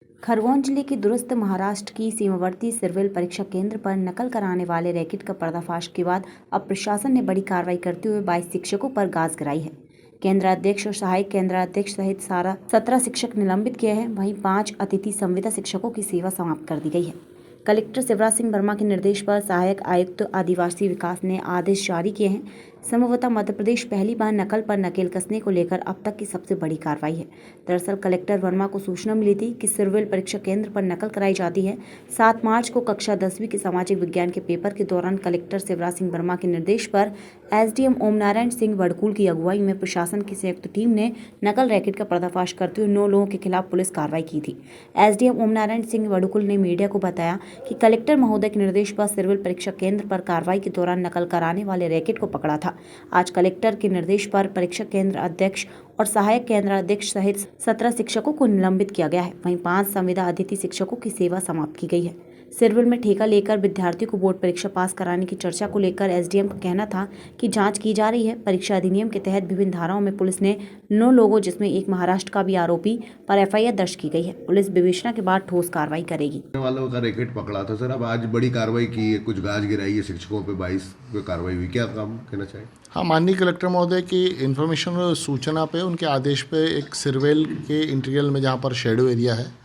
खरगोन जिले के दुरस्त महाराष्ट्र की सीमावर्ती सिविल परीक्षा केंद्र पर नकल कराने वाले रैकेट का पर्दाफाश के बाद अब प्रशासन ने बड़ी कार्रवाई करते हुए 22 शिक्षकों पर गाज गिराई है। केंद्राध्यक्ष और सहायक केंद्राध्यक्ष सहित 17 शिक्षक निलंबित किए हैं। वहीं 5 अतिथि संविदा शिक्षकों की सेवा समाप्त कर दी गई है। कलेक्टर शिवराज सिंह वर्मा के निर्देश पर सहायक आयुक्त आदिवासी विकास ने आदेश जारी किए हैं। संभवतः मध्य प्रदेश पहली बार नकल पर नकेल कसने को लेकर अब तक की सबसे बड़ी कार्रवाई है। दरअसल कलेक्टर वर्मा को सूचना मिली थी कि सिविल परीक्षा केंद्र पर नकल कराई जाती है। 7 मार्च को कक्षा 10वीं के सामाजिक विज्ञान के पेपर के दौरान कलेक्टर शिवराज सिंह वर्मा के निर्देश पर एसडीएम ओम नारायण सिंह वडकुल की अगुवाई में प्रशासन की संयुक्त टीम ने नकल रैकेट का पर्दाफाश करते हुए 9 लोगों के खिलाफ पुलिस कार्रवाई की थी। एसडीएम ओम नारायण सिंह वडकुल ने मीडिया को बताया कि कलेक्टर महोदय के निर्देश पर सिविल परीक्षा केंद्र पर कार्रवाई के दौरान नकल कराने वाले रैकेट को पकड़ा था। आज कलेक्टर के निर्देश पर परीक्षा केंद्र अध्यक्ष और सहायक केंद्राध्यक्ष सहित 17 शिक्षकों को निलंबित किया गया है। वहीं 5 संविदा अतिथि शिक्षकों की सेवा समाप्त की गई है। सिविल में ठेका लेकर विद्यार्थियों को बोर्ड परीक्षा पास कराने की चर्चा को लेकर एसडीएम का कहना था कि जांच की जा रही है। परीक्षा अधिनियम के तहत विभिन्न धाराओं में पुलिस ने 9 लोगों जिसमें एक महाराष्ट्र का भी आरोपी पर एफआईआर दर्ज की गई है। पुलिस विवेचना के बाद ठोस कार्रवाई करेगी। वालों का रैकेट पकड़ा था सर, अब आज बड़ी कार्रवाई की है, कुछ गाज गिराई है शिक्षकों पे, 22 पे कार्रवाई हुई, क्या काम कहना चाहिए? हाँ, माननीय कलेक्टर महोदय की इन्फॉर्मेशन और सूचना पे, उनके आदेश पे एक सिरवेल के इंटीरियर में जहाँ पर शेडो एरिया है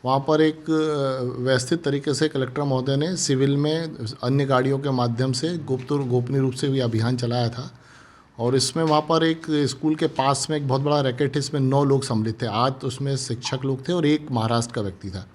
वहाँ पर एक व्यवस्थित तरीके से कलेक्टर महोदय ने सिविल में अन्य गाड़ियों के माध्यम से गुप्त और गोपनीय रूप से भी अभियान चलाया था। और इसमें वहाँ पर एक स्कूल के पास में एक बहुत बड़ा रैकेट है, इसमें 9 लोग सम्मिलित थे। 8 उसमें शिक्षक लोग थे और एक महाराष्ट्र का व्यक्ति था।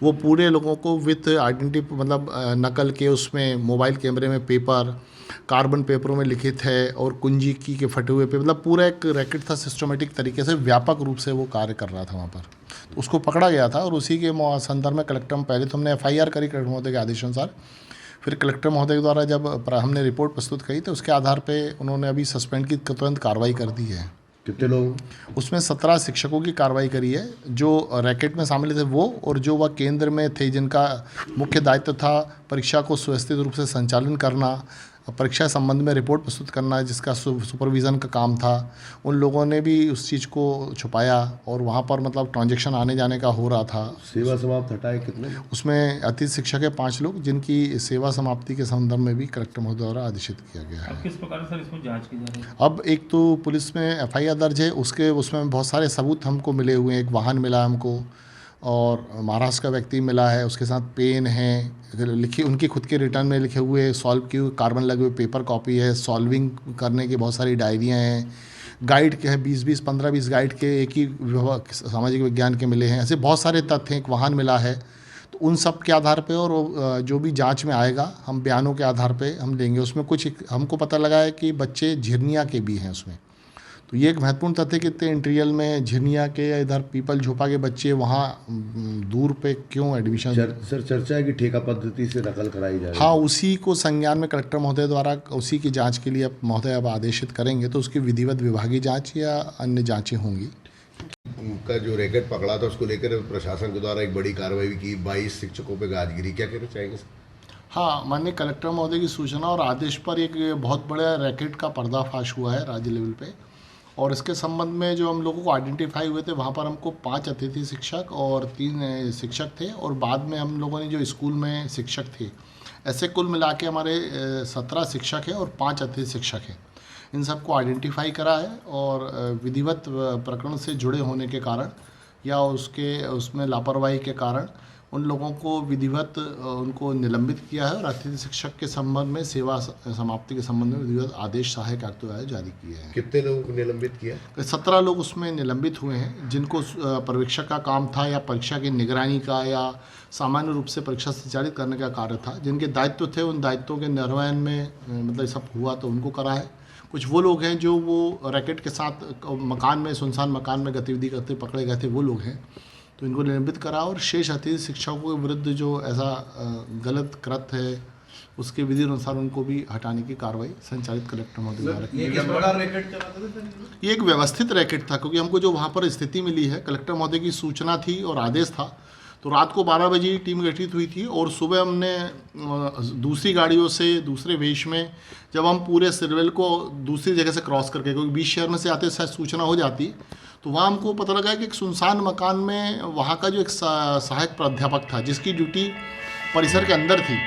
वो पूरे लोगों को विथ आइडेंटिटी मतलब नकल के उसमें मोबाइल कैमरे में पेपर, कार्बन पेपरों में लिखित है और कुंजी की के फटे हुए पे, मतलब पूरा एक रैकेट था। सिस्टमेटिक तरीके से व्यापक रूप से वो कार्य कर रहा था वहाँ पर, तो उसको पकड़ा गया था। और उसी के संदर्भ में कलेक्टर पहले तो हमने एफआईआर करी कलेक्टर महोदय के आदेशानुसार। फिर कलेक्टर महोदय द्वारा जब हमने रिपोर्ट प्रस्तुत करी तो उसके आधार पर उन्होंने अभी सस्पेंड की तुरंत कार्रवाई कर दी है। कितने लोग? उसमें 17 शिक्षकों की कार्रवाई करी है, जो रैकेट में शामिल थे वो, और जो वह केंद्र में थे जिनका मुख्य दायित्व था परीक्षा को सुव्यवस्थित रूप से संचालन करना, परीक्षा संबंध में रिपोर्ट प्रस्तुत करना, जिसका सुपरविज़न का काम था। उन लोगों ने भी उस चीज़ को छुपाया और वहाँ पर मतलब ट्रांजैक्शन आने जाने का हो रहा था। सेवा समाप्त हटाए कितने? उसमें अतिथि शिक्षक है 5 लोग, जिनकी सेवा समाप्ति के संदर्भ में भी कलेक्टर महोदय द्वारा आदेशित किया गया है। किस प्रकार सर इसमें जांच की जा रही है? अब एक तो पुलिस में एफआईआर दर्ज है, उसमें बहुत सारे सबूत हमको मिले हुए हैं। एक वाहन मिला हमको और महाराष्ट्र का व्यक्ति मिला है, उसके साथ पेन है लिखी, उनकी खुद के रिटर्न में लिखे हुए सॉल्व किए हुए कार्बन लगे हुए पेपर कॉपी है, सॉल्विंग करने की बहुत सारी डायरियाँ हैं, गाइड के हैं 15-20 गाइड के एक ही सामाजिक विज्ञान के मिले हैं। ऐसे बहुत सारे तथ्य हैं। एक वाहन मिला है, तो उन सब के आधार पे और जो भी जांच में आएगा हम बयानों के आधार पे हम लेंगे। उसमें कुछ हमको पता लगा है कि बच्चे झिरनिया के भी हैं उसमें, तो ये एक महत्वपूर्ण तथ्य कितने इंटीरियर में झिरनिया के या इधर पीपल झोपा के बच्चे वहाँ दूर पे क्यों एडमिशन। सर चर्चा है कि ठेका पद्धति से नकल कराई जा रही है। हाँ, उसी को संज्ञान में कलेक्टर महोदय द्वारा उसी की जांच के लिए महोदय अब आदेशित करेंगे, तो उसकी विधिवत विभागीय जांच या अन्य जांचें होंगी। उनका जो रैकेट पकड़ा था उसको लेकर प्रशासन के द्वारा एक बड़ी कार्रवाई की, 22 शिक्षकों पर गाज गिरी, क्या कहना चाहेंगे सर? हाँ, माननीय कलेक्टर महोदय की सूचना और आदेश पर एक बहुत बड़ा रैकेट का पर्दाफाश हुआ है राज्य लेवल पे। और इसके संबंध में जो हम लोगों को आइडेंटिफाई हुए थे, वहाँ पर हमको 5 अतिथि शिक्षक और 3 शिक्षक थे, और बाद में हम लोगों ने जो स्कूल में शिक्षक थे, ऐसे कुल मिला के हमारे 17 शिक्षक हैं और 5 अतिथि शिक्षक हैं। इन सबको आइडेंटिफाई करा है और विधिवत प्रकरण से जुड़े होने के कारण या उसमें लापरवाही के कारण उन लोगों को विधिवत उनको निलंबित किया है। और अतिथि शिक्षक के संबंध में सेवा समाप्ति के संबंध में विधिवत आदेश सहायक आयुक्त द्वारा जारी किए हैं। कितने लोगों को निलंबित किया? 17 लोग उसमें निलंबित हुए हैं, जिनको परीक्षा का काम था या परीक्षा की निगरानी का या सामान्य रूप से परीक्षा संचालित करने का कार्य था। जिनके दायित्व थे उन दायित्वों के निर्वहन में मतलब सब हुआ तो उनको करा है। कुछ वो लोग हैं जो वो रैकेट के साथ मकान में, सुनसान मकान में गतिविधि करते पकड़े गए थे, वो लोग हैं, तो इनको निलंबित करा। और शेष अतिथि शिक्षकों के विरुद्ध जो ऐसा गलत कृत्य है उसके विधि अनुसार उनको भी हटाने की कार्रवाई संचालित कलेक्टर महोदय द्वारा की। ये एक व्यवस्थित रैकेट था, क्योंकि हमको जो वहाँ पर स्थिति मिली है, कलेक्टर महोदय की सूचना थी और आदेश था, तो रात को 12 बजे टीम गठित हुई थी और सुबह हमने दूसरी गाड़ियों से दूसरे वेश में जब हम पूरे सिरवेल को दूसरी जगह से क्रॉस करके, क्योंकि 20 शहर में से आते शायद सूचना हो जाती, तो वहाँ हमको पता लगा कि एक सुनसान मकान में वहाँ का जो एक सहायक प्राध्यापक था जिसकी ड्यूटी परिसर के अंदर थी,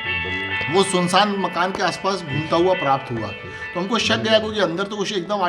वो सुनसान मकान के आसपास घूमता हुआ प्राप्त हुआ। तो हमको शक गया क्योंकि अंदर तो कुछ एकदम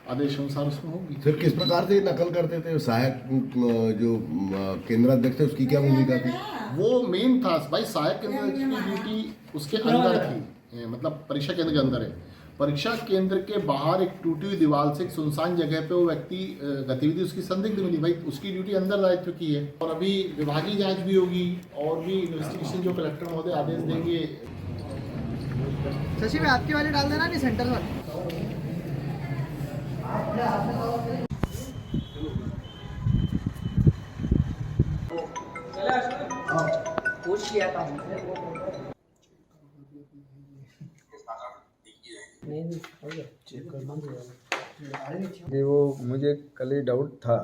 आदेश अनुसार उसमें होगी। फिर किस प्रकार से नकल करते थे? सहायक जो केंद्राध्यक्ष थे उसकी क्या भूमिका थी? वो मेन था भाई, सहायक केंद्र की ड्यूटी उसके अंदर थी, मतलब परीक्षा केंद्र के अंदर है। परीक्षा केंद्र के बाहर एक टूटी हुई दीवार से एक सुनसान जगह पे वो व्यक्ति गतिविधि उसकी संदिग्ध मिली, भाई उसकी ड्यूटी अंदर दायित्व की है। और अभी विभागीय जांच भी होगी और भी इन्वेस्टिगेशन जो कलेक्टर महोदय आदेश देंगे। शशि में आपकी वाली डाल देना, नहीं सेंटर वाली। पूछ लिया था कि वो मुझे कल ही डाउट था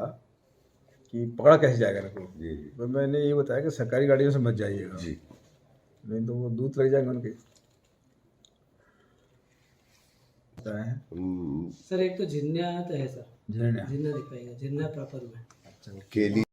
कि पकड़ा कैसे जाएगा ना जी तो मैंने ये बताया कि सरकारी गाड़ियों से मत जाइएगा जी। नहीं तो वो दूध लग जाएंगे उनके। सर एक तो जिन्ना तो है सर, झरना जिन्ना दिखाएगा, जिन्ना प्रॉपर में केली